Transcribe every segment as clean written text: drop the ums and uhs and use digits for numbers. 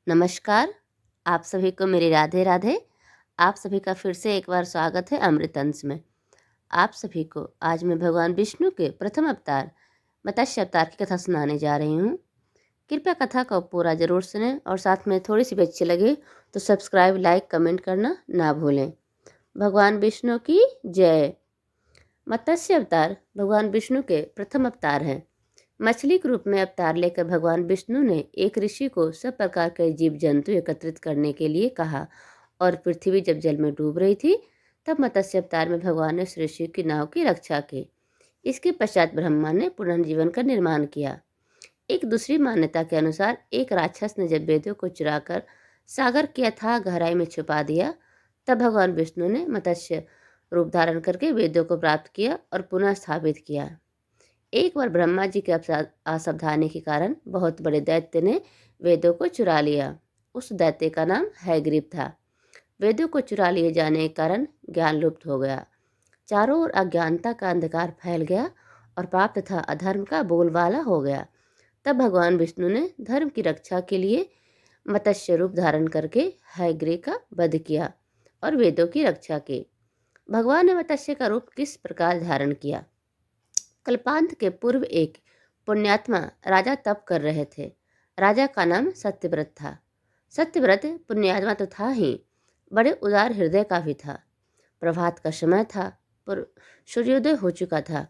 नमस्कार, आप सभी को मेरी राधे राधे। आप सभी का फिर से एक बार स्वागत है अमृत अंश में। आप सभी को आज मैं भगवान विष्णु के प्रथम अवतार मत्स्य अवतार की कथा सुनाने जा रही हूँ। कृपया कथा को पूरा जरूर सुनें और साथ में थोड़ी सी भी अच्छी लगे तो सब्सक्राइब, लाइक, कमेंट करना ना भूलें। भगवान विष्णु की जय। मत्स्य अवतार भगवान विष्णु के प्रथम अवतार हैं। मछली के रूप में अवतार लेकर भगवान विष्णु ने एक ऋषि को सब प्रकार के जीव जंतु एकत्रित करने के लिए कहा और पृथ्वी जब जल में डूब रही थी तब मत्स्य अवतार में भगवान ने उस ऋषि की नाव की रक्षा की। इसके पश्चात ब्रह्मा ने पुनर्जीवन का निर्माण किया। एक दूसरी मान्यता के अनुसार एक राक्षस ने जब वेदों को चुराकर सागर की अथाह गहराई में छुपा दिया तब भगवान विष्णु ने मत्स्य रूप धारण करके वेदों को प्राप्त किया और पुनः स्थापित किया। एक बार ब्रह्मा जी के असावधानी के कारण बहुत बड़े दैत्य ने वेदों को चुरा लिया। उस दैत्य का नाम हैग्रीव था। वेदों को चुरा लिए जाने के कारण ज्ञान लुप्त हो गया। चारों ओर अज्ञानता का अंधकार फैल गया और पाप तथा अधर्म का बोलबाला हो गया। तब भगवान विष्णु ने धर्म की रक्षा के लिए मत्स्य रूप धारण करके हैग्रीव का वध किया और वेदों की रक्षा की। भगवान ने मत्स्य का रूप किस प्रकार धारण किया? कल्पांत के पूर्व एक पुण्यात्मा राजा तप कर रहे थे। राजा का नाम सत्यव्रत था। सत्यव्रत पुण्यात्मा तो था ही, बड़े उदार हृदय का भी था। प्रभात का समय था, पर सूर्योदय हो चुका था।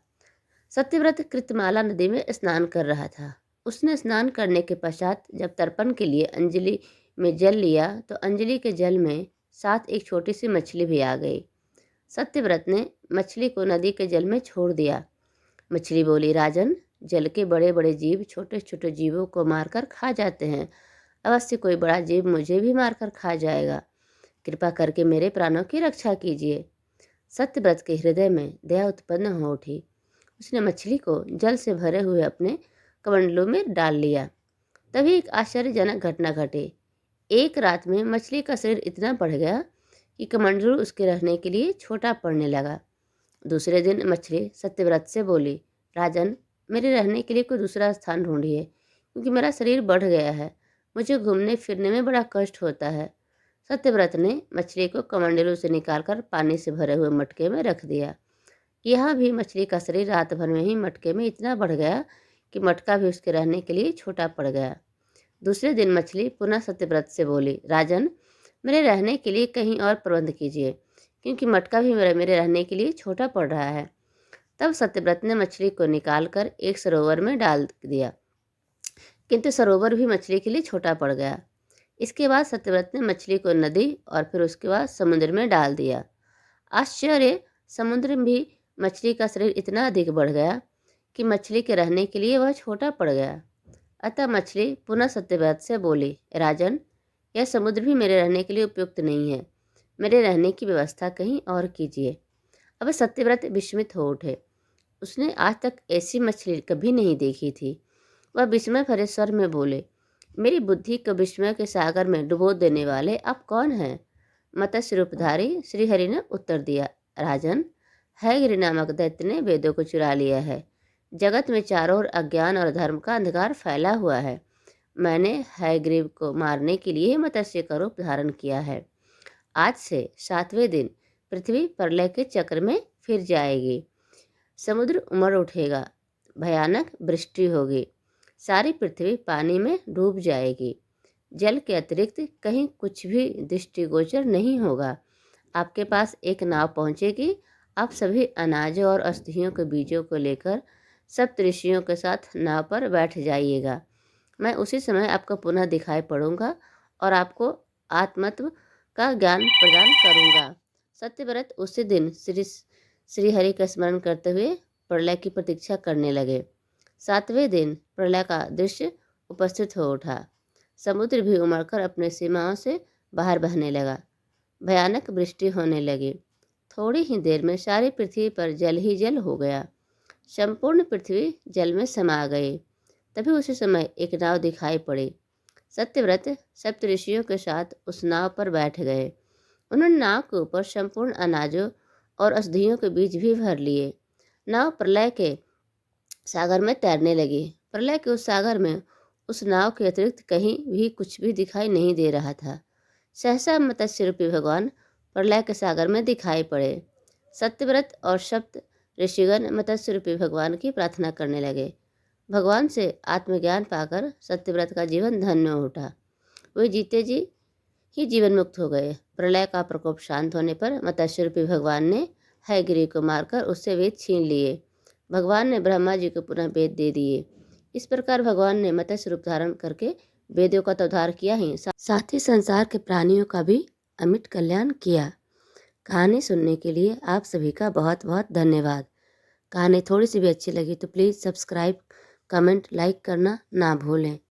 सत्यव्रत कृतमाला नदी में स्नान कर रहा था। उसने स्नान करने के पश्चात जब तर्पण के लिए अंजलि में जल लिया तो अंजलि के जल में साथ एक छोटी सी मछली भी आ गई। सत्यव्रत ने मछली को नदी के जल में छोड़ दिया। मछली बोली, राजन, जल के बड़े बड़े जीव छोटे छोटे जीवों को मारकर खा जाते हैं। अवश्य कोई बड़ा जीव मुझे भी मारकर खा जाएगा। कृपा करके मेरे प्राणों की रक्षा कीजिए। सत्यव्रत के हृदय में दया उत्पन्न हो उठी। उसने मछली को जल से भरे हुए अपने कमंडलों में डाल लिया। तभी एक आश्चर्यजनक घटना घटी। एक रात में मछली का शरीर इतना बढ़ गया कि कमंडलू उसके रहने के लिए छोटा पड़ने लगा। दूसरे दिन मछली सत्यव्रत से बोली, राजन, मेरे रहने के लिए कोई दूसरा स्थान ढूंढिए, क्योंकि मेरा शरीर बढ़ गया है। मुझे घूमने फिरने में बड़ा कष्ट होता है। सत्यव्रत ने मछली को कमंडलू से निकालकर पानी से भरे हुए मटके में रख दिया। यहाँ भी मछली का शरीर रात भर में ही मटके में इतना बढ़ गया कि मटका भी उसके रहने के लिए छोटा पड़ गया। दूसरे दिन मछली पुनः सत्यव्रत से बोली, राजन, मेरे रहने के लिए कहीं और प्रबंध कीजिए, क्योंकि मटका भी मेरे रहने के लिए छोटा पड़ रहा है। तब सत्यव्रत ने मछली को निकालकर एक सरोवर में डाल दिया, किंतु सरोवर भी मछली के लिए छोटा पड़ गया। इसके बाद सत्यव्रत ने मछली को नदी और फिर उसके बाद समुद्र में डाल दिया। आश्चर्य, समुद्र में भी मछली का शरीर इतना अधिक बढ़ गया कि मछली के रहने के लिए वह छोटा पड़ गया। अतः मछली पुनः सत्यव्रत से बोली, राजन, यह समुद्र भी मेरे रहने के लिए उपयुक्त नहीं है। मेरे रहने की व्यवस्था कहीं और कीजिए। अब सत्यव्रत विस्मित हो उठे। उसने आज तक ऐसी मछली कभी नहीं देखी थी। वह विस्मय भरे स्वर में बोले, मेरी बुद्धि को विस्मय के सागर में डुबो देने वाले आप कौन हैं? मत्स्य रूपधारी श्रीहरि ने उत्तर दिया, राजन, हैग्रीव नामक दैत्य ने वेदों को चुरा लिया है। जगत में चारों ओर अज्ञान और धर्म का अंधकार फैला हुआ है। मैंने हैग्रीव को मारने के लिए मत्स्य का रूप धारण किया है। आज से 7वें दिन पृथ्वी प्रलय के चक्र में फिर जाएगी। समुद्र उमड़ उठेगा, भयानक वृष्टि होगी, सारी पृथ्वी पानी में डूब जाएगी। जल के अतिरिक्त कहीं कुछ भी दृष्टिगोचर नहीं होगा। आपके पास एक नाव पहुंचेगी। आप सभी अनाजों और अस्थियों के बीजों को लेकर सप्तऋषियों के साथ नाव पर बैठ जाइएगा। मैं उसी समय आपको पुनः दिखाई पड़ूंगा और आपको आत्मत्व का ज्ञान प्रदान करूंगा। सत्यव्रत उसी दिन श्रीहरि का स्मरण करते हुए प्रलय की प्रतीक्षा करने लगे। 7वें दिन प्रलय का दृश्य उपस्थित हो उठा। समुद्र भी उमड़कर अपने सीमाओं से बाहर बहने लगा। भयानक वृष्टि होने लगी। थोड़ी ही देर में सारी पृथ्वी पर जल ही जल हो गया। संपूर्ण पृथ्वी जल में समा गई। तभी उसी समय एक नाव दिखाई पड़ी। सत्यव्रत सप्तऋषियों के साथ उस नाव पर बैठ गए। उन्होंने नाव के ऊपर संपूर्ण अनाजों और औषधियों के बीज भी भर लिए। नाव प्रलय के सागर में तैरने लगी। प्रलय के उस सागर में उस नाव के अतिरिक्त कहीं भी कुछ भी दिखाई नहीं दे रहा था। सहसा मत्स्य रूपी भगवान प्रलय के सागर में दिखाई पड़े। सत्यव्रत और सप्त ऋषिगण मत्स्य रूपी भगवान की प्रार्थना करने लगे। भगवान से आत्मज्ञान पाकर सत्यव्रत का जीवन धन्य हो उठा। वे जीते जी ही जीवन मुक्त हो गए। प्रलय का प्रकोप शांत होने पर मत्स्य रूपी भगवान ने हयग्रीव को मारकर उससे वेद छीन लिए। भगवान ने ब्रह्मा जी को पुनः वेद दे दिए। इस प्रकार भगवान ने मत्स्य रूप धारण करके वेदों का तो उद्धार किया ही, साथ ही संसार के प्राणियों का भी अमिट कल्याण किया। कहानी सुनने के लिए आप सभी का बहुत बहुत धन्यवाद। कहानी थोड़ी सी भी अच्छी लगी तो प्लीज़ सब्सक्राइब, कमेंट, लाइक करना ना भूलें।